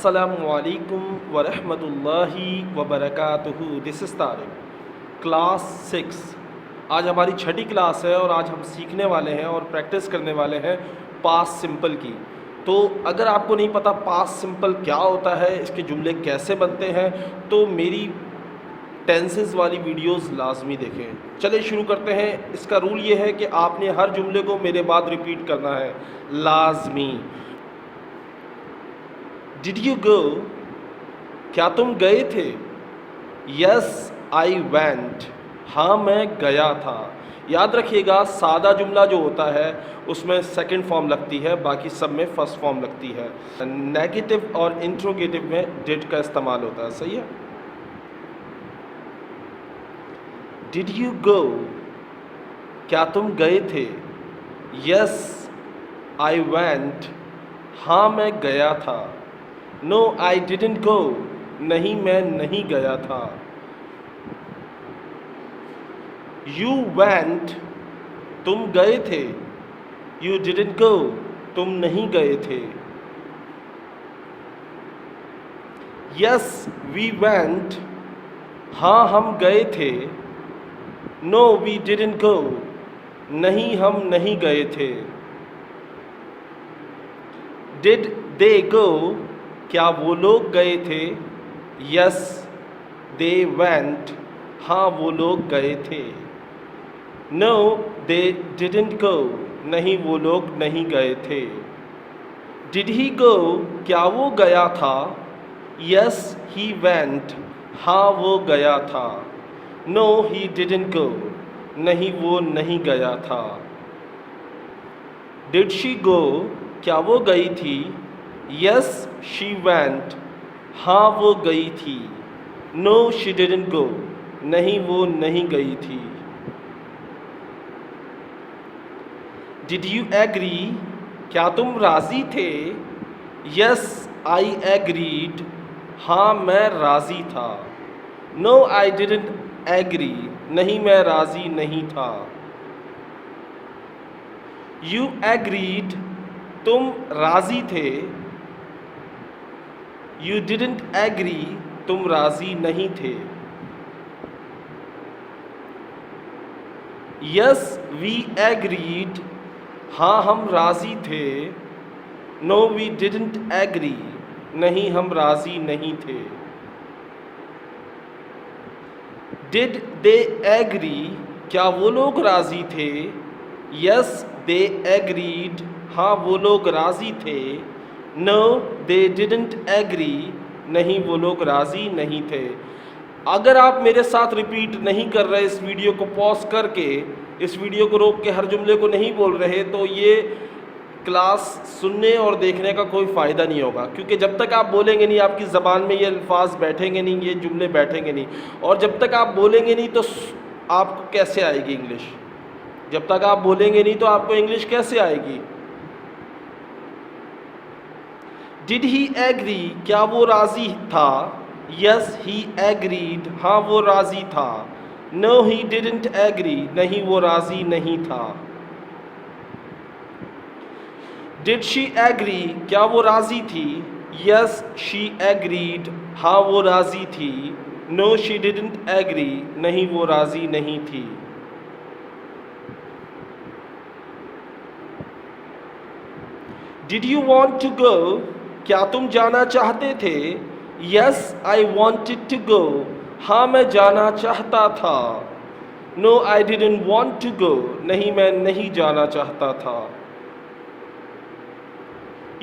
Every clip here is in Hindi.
अस्सलामुअलैकुम वरहमतुल्लाहि वबरकातुहू। This is Tariq, class 6। आज हमारी छठी क्लास है और आज हम सीखने वाले हैं और प्रैक्टिस करने वाले हैं पास्ट सिंपल की। तो अगर आपको नहीं पता पास्ट सिंपल क्या होता है, इसके जुमले कैसे बनते हैं, तो मेरी टेंसेस वाली वीडियोस लाजमी देखें। चलिए शुरू करते हैं। इसका रूल ये है कि आपने हर जुमले को मेरे बाद रिपीट करना है, लाजमी। डिड यू गो, क्या तुम गए थे? यस आई वेंट, हाँ मैं गया था। याद रखिएगा, सादा जुमला जो होता है उसमें सेकंड फॉर्म लगती है, बाकी सब में फर्स्ट फॉर्म लगती है। नेगेटिव और इंट्रोगेटिव में डिड का इस्तेमाल होता है, सही है। डिड यू गो, क्या तुम गए थे? यस आई वेंट, हाँ मैं गया था। नो आई डिडंट गो, नहीं मैं नहीं गया था। यू वेंट, तुम गए थे। यू डिडंट गो, तुम नहीं गए थे। यस वी वेंट, हाँ हम गए थे। नो वी डिडंट गो, नहीं हम नहीं गए थे। डिड दे गो, क्या वो लोग गए थे? यस दे वेंट, हाँ वो लोग गए थे। नो दे डिडंट गो, नहीं वो लोग नहीं गए थे। डिड ही गो, क्या वो गया था? यस ही वेंट, हाँ वो गया था। नो ही डिडंट गो, नहीं वो नहीं गया था। डिड शी गो, क्या वो गई थी? यस शी वेंट, हाँ वो गई थी। नो शी डिडंट गो, नहीं वो नहीं गई थी। डिड यू एग्री, क्या तुम राज़ी थे? यस आई एग्रीड, हाँ मैं राज़ी था। नो आई डिडंट एग्री, नहीं मैं राज़ी नहीं था। यू एग्रीड, तुम राज़ी थे। यू डिडंट एग्री, तुम राज़ी नहीं थे। यस वी एग्रीड, हाँ हम राज़ी थे। नो वी डिडंट एग्री, नहीं हम राज़ी नहीं थे। डिड दे एग्री, क्या वो लोग राज़ी थे? यस दे एग्रीड, हाँ वो लोग राज़ी थे। नो दे डिडंट एग्री, नहीं वो लोग राज़ी नहीं थे। अगर आप मेरे साथ रिपीट नहीं कर रहे, इस वीडियो को पॉज करके, इस वीडियो को रोक के हर जुमले को नहीं बोल रहे, तो ये क्लास सुनने और देखने का कोई फ़ायदा नहीं होगा। क्योंकि जब तक आप बोलेंगे नहीं, आपकी ज़बान में ये अल्फाज बैठेंगे नहीं, ये जुमले बैठेंगे नहीं। और जब तक आप बोलेंगे नहीं तो आपको कैसे आएगी इंग्लिश? जब तक आप बोलेंगे नहीं तो आपको इंग्लिश कैसे आएगी? डिड ही एग्री, क्या वो राज़ी था? यस ही एग्रीड, हाँ वो राज़ी था। नो ही डिडंट एग्री, नहीं वो राज़ी नहीं था। डिड शी एग्री, क्या वो राज़ी थी? यस शी एग्रीड, हाँ वो राज़ी थी। नो शी डिडंट एग्री, नहीं वो राज़ी नहीं थी। Did you want to go, क्या तुम जाना चाहते थे? Yes I wanted to go, हाँ मैं जाना चाहता था। No I didn't want to go, नहीं मैं नहीं जाना चाहता था।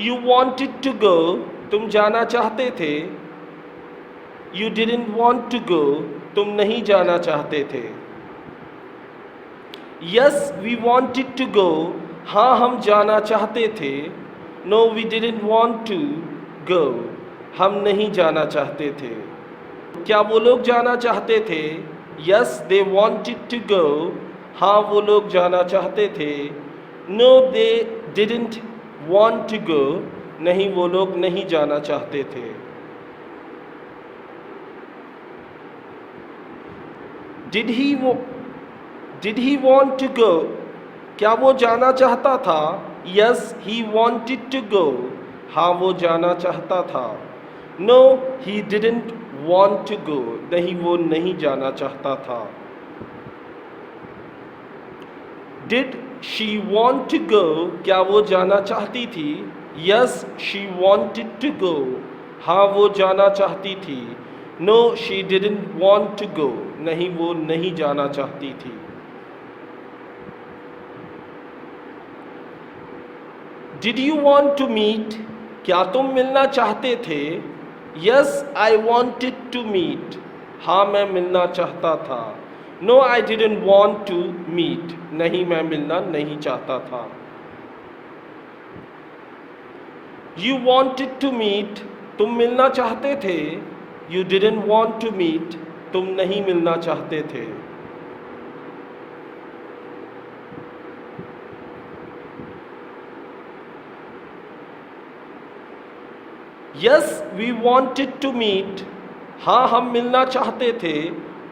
यू वॉन्टेड टू गो, तुम जाना चाहते थे। You didn't want to go, तुम नहीं जाना चाहते थे। Yes we wanted to go, हाँ हम जाना चाहते थे। No we didn't want to go, हम नहीं जाना चाहते थे। क्या वो लोग जाना चाहते थे? Yes they wanted to go, हाँ वो लोग जाना चाहते थे। No they didn't want to go, नहीं वो लोग नहीं जाना चाहते थे। Did he want to go, क्या वो जाना चाहता था? Yes he wanted to go, हाँ वो जाना चाहता था। No he didn't want to go, नहीं वो नहीं जाना चाहता था। Did she want to go, क्या वो जाना चाहती थी? Yes she wanted to go, हाँ वो जाना चाहती थी। No she didn't want to go, नहीं वो नहीं जाना चाहती थी। Did you want to meet, क्या तुम मिलना चाहते थे? Yes I wanted to meet, हाँ मैं मिलना चाहता था। No I didn't want to meet, नहीं मैं मिलना नहीं चाहता था। यू वॉन्टेड टू मीट, तुम मिलना चाहते थे। You didn't want to meet, तुम नहीं मिलना चाहते थे। Yes we wanted to meet, हाँ हम मिलना चाहते थे।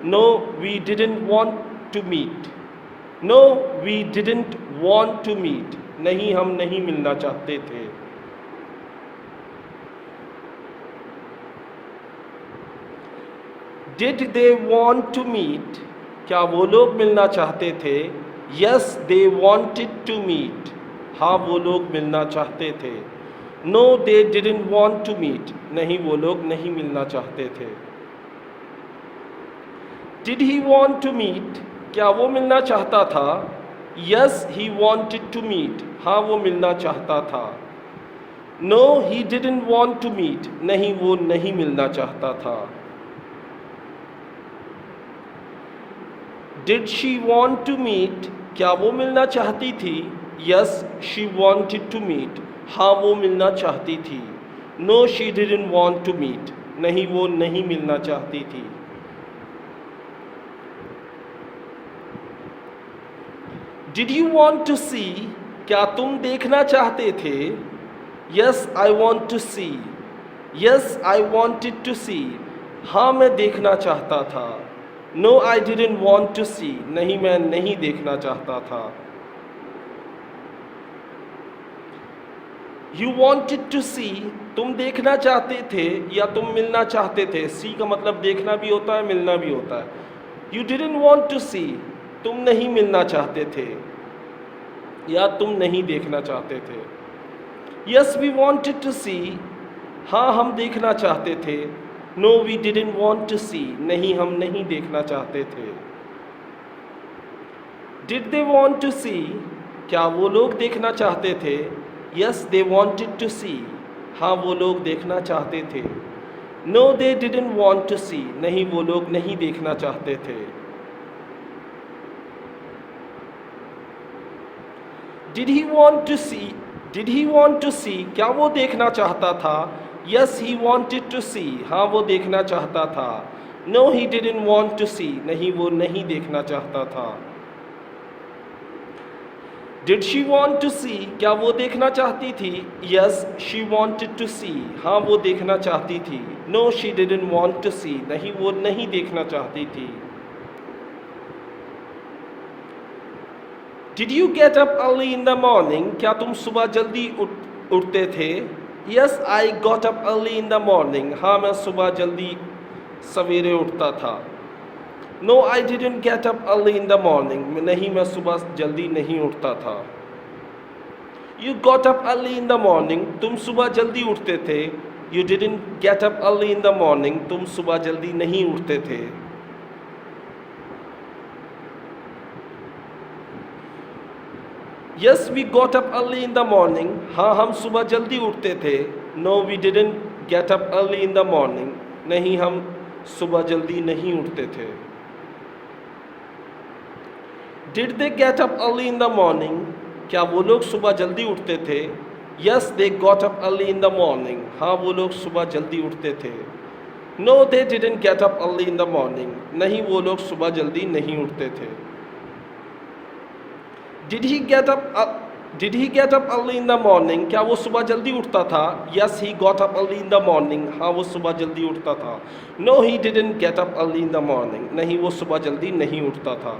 No we didn't want to meet, no we didn't want to meet, नहीं हम नहीं मिलना चाहते थे। Did they want to meet, क्या वो लोग मिलना चाहते थे? Yes they wanted to meet, हाँ वो लोग मिलना चाहते थे। No they didn't want to meet, नहीं वो लोग नहीं मिलना चाहते थे। Did he want to meet, क्या वो मिलना चाहता था? Yes he wanted to meet, हाँ वो मिलना चाहता था। No he didn't want to meet, नहीं वो नहीं मिलना चाहता था। Did she want to meet, क्या वो मिलना चाहती थी? Yes she wanted to meet, हाँ वो मिलना चाहती थी। No she didn't want to meet, नहीं वो नहीं मिलना चाहती थी। Did you want to see, क्या तुम देखना चाहते थे? Yes I want to see, yes I wanted to see, हाँ मैं देखना चाहता था। No I didn't want to see, नहीं मैं नहीं देखना चाहता था। यू वॉन्टेड टू सी, तुम देखना चाहते थे या तुम मिलना चाहते थे। सी का मतलब देखना भी होता है मिलना भी होता है। यू डिडंट वॉन्ट टू सी, तुम नहीं मिलना चाहते थे या तुम नहीं देखना चाहते थे। Yes we wanted to see, हाँ हम देखना चाहते थे। No we didn't want to see, नहीं हम नहीं देखना चाहते थे। Did they want to see, क्या वो लोग देखना चाहते थे? Yes they wanted to see, हाँ वो लोग देखना चाहते थे। No they didn't want to see, नहीं वो लोग नहीं देखना चाहते थे। Did he want to see, did he want to see, क्या वो देखना चाहता था? Yes he wanted to see, हाँ वो देखना चाहता था। No he didn't want to see, नहीं वो नहीं देखना चाहता था। Did she want to see, क्या वो देखना चाहती थी? Yes she wanted to see, हाँ वो देखना चाहती थी। No she didn't want to see, नहीं वो नहीं देखना चाहती थी। Did you get up early in the morning, क्या तुम सुबह जल्दी उठते थे? Yes I got up early in the morning, हाँ मैं सुबह जल्दी सवेरे उठता था। No I didn't get up early in the morning, नहीं मैं सुबह जल्दी नहीं उठता था। You got up early in the morning, तुम सुबह जल्दी उठते थे। You didn't get up early in the morning, तुम सुबह जल्दी नहीं उठते थे। Yes we got up early in the morning, हाँ हम सुबह जल्दी उठते थे। No we didn't get up early in the morning, नहीं हम सुबह जल्दी नहीं उठते थे। Did they get up early in the morning, क्या वो लोग सुबह जल्दी उठते थे? Yes they got up early in the morning, हाँ वो लोग सुबह जल्दी उठते थे। No they didn't get up early in the morning, नहीं वो लोग सुबह जल्दी नहीं उठते थे। Did he gate up early in the morning, क्या वो सुबह जल्दी उठता था? Yes he got up early in the morning, हाँ वो सुबह जल्दी उठता था। No he didn't get up early in the morning, नहीं वो सुबह जल्दी नहीं उठता था।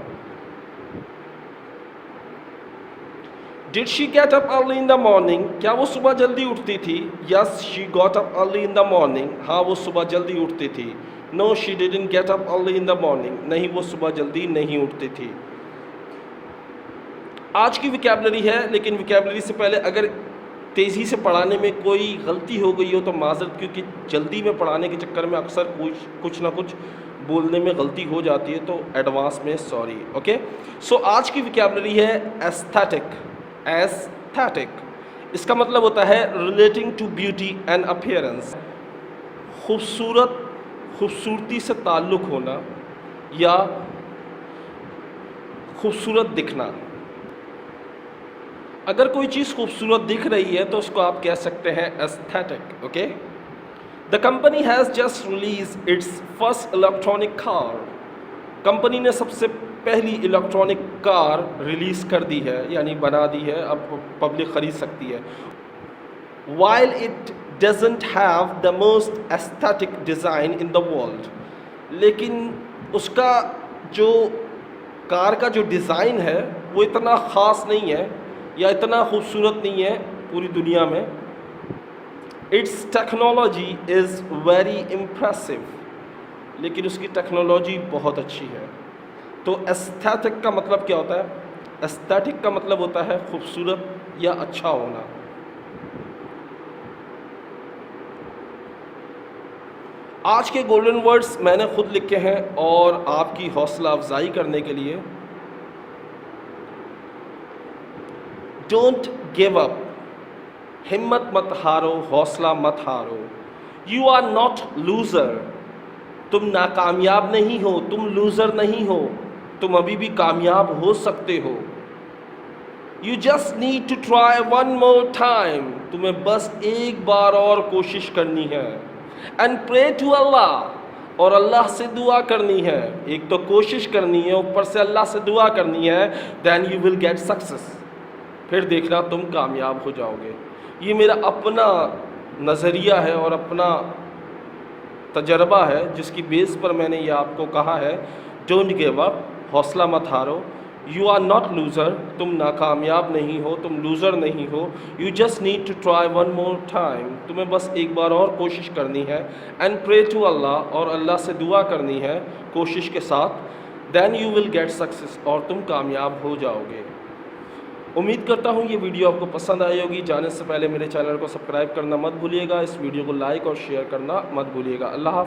Did she get up early in the morning, क्या वो सुबह जल्दी उठती थी? Yes she got up early in the morning, हाँ वो सुबह जल्दी उठती थी। No she didn't get up early in the morning, नहीं वो सुबह जल्दी नहीं उठती थी। आज की विकैबुलरी है, लेकिन विकैबुलरी से पहले अगर तेज़ी से पढ़ाने में कोई गलती हो गई हो तो माजरत, क्योंकि जल्दी में पढ़ाने के चक्कर में अक्सर कुछ ना कुछ बोलने में गलती हो जाती है, तो एडवांस में सॉरी। ओके, सो आज की विकैबुलरी है एस्थेटिक। एस्थेटिक इसका मतलब होता है relating to beauty and appearance, खूबसूरती से ताल्लुक़ होना या खूबसूरत दिखना। अगर कोई चीज़ खूबसूरत दिख रही है तो उसको आप कह सकते हैं aesthetic. Okay, the company has just release it's first electronic car, company ने सबसे पहली इलेक्ट्रॉनिक कार रिलीज़ कर दी है, यानी बना दी है, अब पब्लिक ख़रीद सकती है। While it doesn't have the most aesthetic design in the world, लेकिन उसका जो कार का जो डिज़ाइन है वो इतना ख़ास नहीं है या इतना खूबसूरत नहीं है पूरी दुनिया में। It's technology is very impressive, लेकिन उसकी टेक्नोलॉजी बहुत अच्छी है। तो एस्थेटिक का मतलब क्या होता है? एस्थेटिक का मतलब होता है खूबसूरत या अच्छा होना। आज के गोल्डन वर्ड्स मैंने खुद लिखे हैं और आपकी हौसला अफजाई करने के लिए। डोंट गिव अप, हिम्मत मत हारो, हौसला मत हारो। यू आर नॉट लूज़र, तुम नाकामयाब नहीं हो, तुम लूज़र नहीं हो, तुम अभी भी कामयाब हो सकते हो। You just need to try one more time, तुम्हें बस एक बार और कोशिश करनी है। एंड प्रे टू अल्लाह, और अल्लाह से दुआ करनी है। एक तो कोशिश करनी है, ऊपर से अल्लाह से दुआ करनी है। Then you will get success, फिर देखना तुम कामयाब हो जाओगे। ये मेरा अपना नज़रिया है और अपना तजर्बा है, जिसकी बेस पर मैंने ये आपको कहा है। डोंट गिव अप, हौसला मत हारो। यू आर नॉट लूज़र, तुम नाकामयाब नहीं हो, तुम लूज़र नहीं हो। You just need to try one more time, तुम्हें बस एक बार और कोशिश करनी है। एंड प्रे टू अल्लाह, और अल्लाह से दुआ करनी है कोशिश के साथ। Then you will get success, और तुम कामयाब हो जाओगे। उम्मीद करता हूँ ये वीडियो आपको पसंद आई होगी। जाने से पहले मेरे चैनल को सब्सक्राइब करना मत भूलिएगा, इस वीडियो को लाइक और शेयर करना मत भूलिएगा। अल्लाह हाफ़िज़।